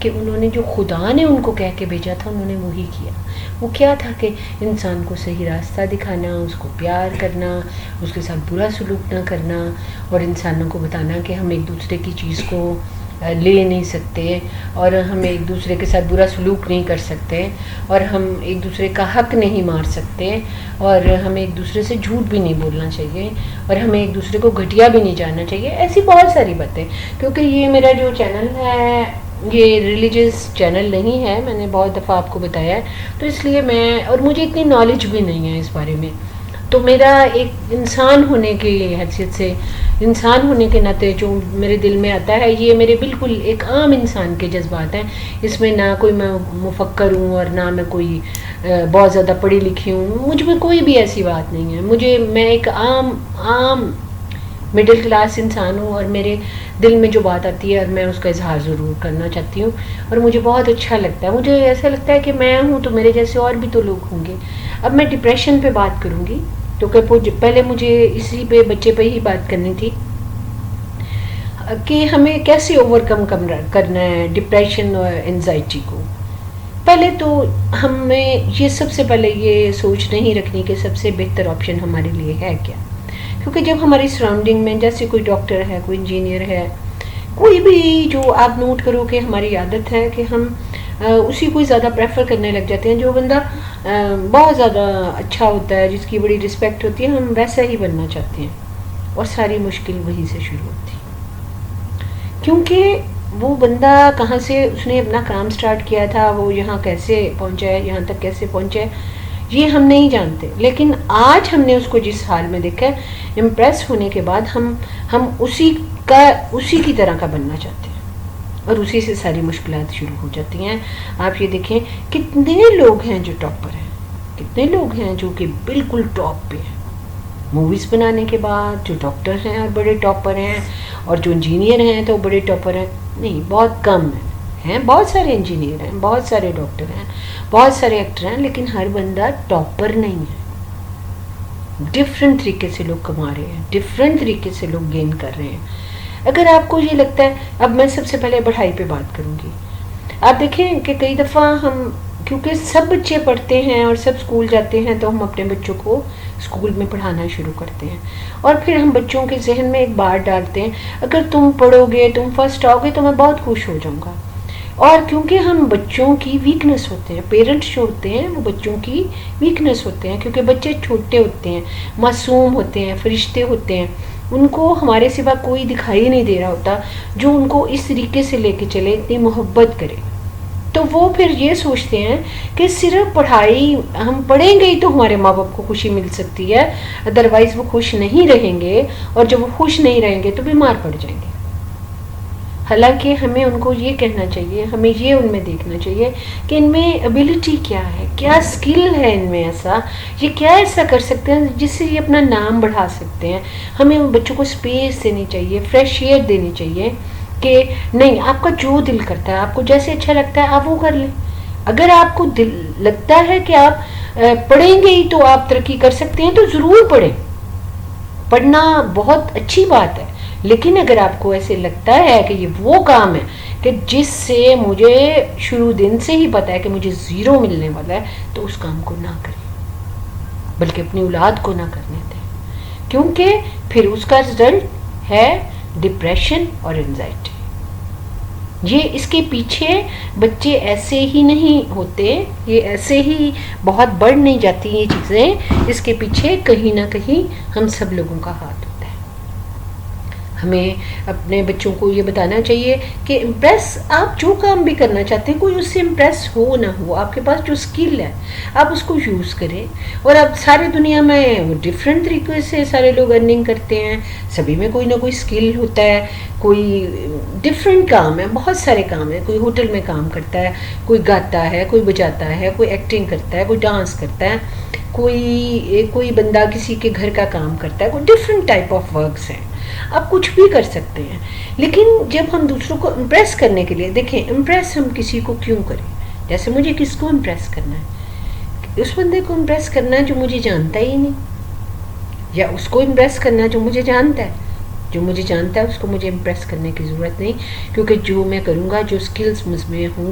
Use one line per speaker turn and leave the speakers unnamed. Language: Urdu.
کہ انہوں نے جو خدا نے ان کو کہہ کے بھیجا تھا انہوں نے وہی کیا. وہ کیا تھا کہ انسان کو صحیح راستہ دکھانا، اس کو پیار کرنا، اس کے ساتھ برا سلوک نہ کرنا، اور انسانوں کو بتانا کہ ہم ایک دوسرے کی چیز کو لے نہیں سکتے، اور ہم ایک دوسرے کے ساتھ برا سلوک نہیں کر سکتے، اور ہم ایک دوسرے کا حق نہیں مار سکتے، اور ہمیں ایک دوسرے سے جھوٹ بھی نہیں بولنا چاہیے، اور ہمیں ایک دوسرے کو گھٹیا بھی نہیں جاننا چاہیے. ایسی بہت ساری باتیں. کیونکہ یہ میرا جو چینل ہے یہ ریلیجیس چینل نہیں ہے، میں نے بہت دفعہ آپ کو بتایا ہے، تو اس لیے اور مجھے اتنی نالج بھی نہیں ہے اس بارے میں. تو میرا ایک انسان ہونے کی حیثیت سے، انسان ہونے کے ناطے جو میرے دل میں آتا ہے یہ میرے بالکل ایک عام انسان کے جذبات ہیں. اس میں نہ کوئی میں مفکر ہوں اور نہ میں کوئی بہت زیادہ پڑھی لکھی ہوں. مجھ میں کوئی بھی ایسی بات نہیں ہے. میں ایک عام مڈل کلاس انسان ہوں، اور میرے دل میں جو بات آتی ہے اور میں اس کا اظہار ضرور کرنا چاہتی ہوں، اور مجھے بہت اچھا لگتا ہے. مجھے ایسا لگتا ہے کہ میں ہوں تو میرے جیسے اور بھی تو لوگ ہوں گے. اب میں ڈپریشن پہ بات کروں گی، کیونکہ پہلے مجھے اسی پہ بچے پہ ہی بات کرنی تھی کہ ہمیں کیسے اوور کم کرنا ہے ڈپریشن اور انزائٹی کو. پہلے تو ہمیں یہ سب سے پہلے یہ سوچ نہیں رکھنی کہ سب سے بہتر آپشن ہمارے لیے ہے کیا. کیونکہ جب ہماری سراؤنڈنگ میں جیسے کوئی ڈاکٹر ہے، کوئی انجینئر ہے، کوئی بھی جو آپ نوٹ کرو کہ ہماری عادت ہے کہ ہم اسی کو زیادہ پریفر کرنے لگ جاتے ہیں. جو بندہ بہت زیادہ اچھا ہوتا ہے، جس کی بڑی رسپیکٹ ہوتی ہے، ہم ویسا ہی بننا چاہتے ہیں، اور ساری مشکل وہیں سے شروع ہوتی ہے. کیونکہ وہ بندہ کہاں سے اس نے اپنا کام سٹارٹ کیا تھا، وہ یہاں کیسے پہنچا ہے، یہاں تک کیسے پہنچا ہے، یہ ہم نہیں جانتے. لیکن آج ہم نے اس کو جس حال میں دیکھا ہے، امپریس ہونے کے بعد ہم اسی کی طرح کا بننا چاہتے ہیں، اور اسی سے ساری مشکلات شروع ہو جاتی ہیں. آپ یہ دیکھیں کتنے لوگ ہیں جو ٹاپر ہیں، کتنے لوگ ہیں جو کہ بالکل ٹاپ پہ ہیں. موویز بنانے کے بعد جو ڈاکٹر ہیں اور بڑے ٹاپر ہیں، اور جو انجینئر ہیں تو بڑے ٹاپر ہیں. نہیں، بہت کم ہیں. بہت سارے انجینئر ہیں، بہت سارے ڈاکٹر ہیں، بہت سارے ایکٹر ہیں، لیکن ہر بندہ ٹاپر نہیں ہے. ڈفرینٹ طریقے سے لوگ کما رہے ہیں، ڈفرینٹ طریقے سے لوگ گین کر رہے ہیں. اگر آپ کو یہ لگتا ہے، اب میں سب سے پہلے پڑھائی پہ بات کروں گی. آپ دیکھیں کہ کئی دفعہ کیونکہ سب بچے پڑھتے ہیں اور سب اسکول جاتے ہیں، تو ہم اپنے بچوں کو اسکول میں پڑھانا شروع کرتے ہیں، اور پھر ہم بچوں کے ذہن میں ایک بات ڈالتے ہیں، اگر تم پڑھو گے، تم فرسٹ آؤ گے تو میں بہت خوش ہو جاؤں گا. اور کیونکہ ہم بچوں کی ویکنس ہوتے ہیں، پیرنٹس جو ہوتے ہیں وہ بچوں کی ویکنس ہوتے ہیں، کیونکہ بچے چھوٹے ہوتے ہیں، معصوم ہوتے ہیں، فرشتے ہوتے ہیں. ان کو ہمارے سوا کوئی دکھائی نہیں دے رہا ہوتا جو ان کو اس طریقے سے لے کے چلے، اتنی محبت کرے. تو وہ پھر یہ سوچتے ہیں کہ صرف پڑھائی، ہم پڑھیں گے ہی تو ہمارے ماں باپ کو خوشی مل سکتی ہے، ادروائز وہ خوش نہیں رہیں گے، اور جب وہ خوش نہیں رہیں گے تو بیمار پڑ جائیں گے. حالانکہ ہمیں ان کو یہ کہنا چاہیے، ہمیں یہ ان میں دیکھنا چاہیے کہ ان میں ایبلٹی کیا ہے، کیا اسکل ہے ان میں، یہ کیا ایسا کر سکتے ہیں جس سے یہ اپنا نام بڑھا سکتے ہیں. ہمیں ان بچوں کو اسپیس دینی چاہیے، فریش ایئر دینی چاہیے، کہ نہیں، آپ کا جو دل کرتا ہے، آپ کو جیسے اچھا لگتا ہے آپ وہ کر لیں. اگر آپ کو لگتا ہے کہ آپ پڑھیں گے ہی تو آپ ترقی کر سکتے ہیں تو ضرور پڑھیں. پڑھنا بہت اچھی بات ہے، لیکن اگر آپ کو ایسے لگتا ہے کہ یہ وہ کام ہے کہ جس سے مجھے شروع دن سے ہی پتا ہے کہ مجھے زیرو ملنے والا ہے، تو اس کام کو نہ کریں، بلکہ اپنی اولاد کو نہ کرنے دیں. کیونکہ پھر اس کا رزلٹ ہے ڈپریشن اور انزائٹی. یہ اس کے پیچھے بچے ایسے ہی نہیں ہوتے، یہ ایسے ہی بہت بڑھ نہیں جاتی یہ چیزیں. اس کے پیچھے کہیں نہ کہیں ہم سب لوگوں کا ہاتھ ہوتا ہے. ہمیں اپنے بچوں کو یہ بتانا چاہیے کہ امپریس، آپ جو کام بھی کرنا چاہتے ہیں، کوئی اس سے امپریس ہو نہ ہو، آپ کے پاس جو اسکل ہے آپ اس کو یوز کریں. اور اب ساری دنیا میں ڈفرینٹ طریقے سے سارے لوگ ارننگ کرتے ہیں، سبھی میں کوئی نہ کوئی اسکل ہوتا ہے، کوئی ڈفرینٹ کام ہے، بہت سارے کام ہیں. کوئی ہوٹل میں کام کرتا ہے، کوئی گاتا ہے، کوئی بجاتا ہے، کوئی ایکٹنگ کرتا ہے، کوئی ڈانس کرتا ہے، کوئی بندہ کسی کے گھر کا کام کرتا ہے. کوئی ڈفرینٹ ٹائپ آف ورکس ہیں، آپ کچھ بھی کر سکتے ہیں. لیکن جب ہم دوسروں کو امپریس کرنے کے لیے، دیکھیں امپریس ہم کسی کو کیوں کریں؟ جیسے مجھے کس کو امپریس کرنا ہے؟ اس بندے کو امپریس کرنا ہے جو مجھے جانتا ہی نہیں، یا اس کو امپریس کرنا جو مجھے جانتا ہے. جو مجھے جانتا ہے اس کو مجھے امپریس کرنے کی ضرورت نہیں، کیونکہ جو میں کروں گا، جو اسکلز مجھ میں ہوں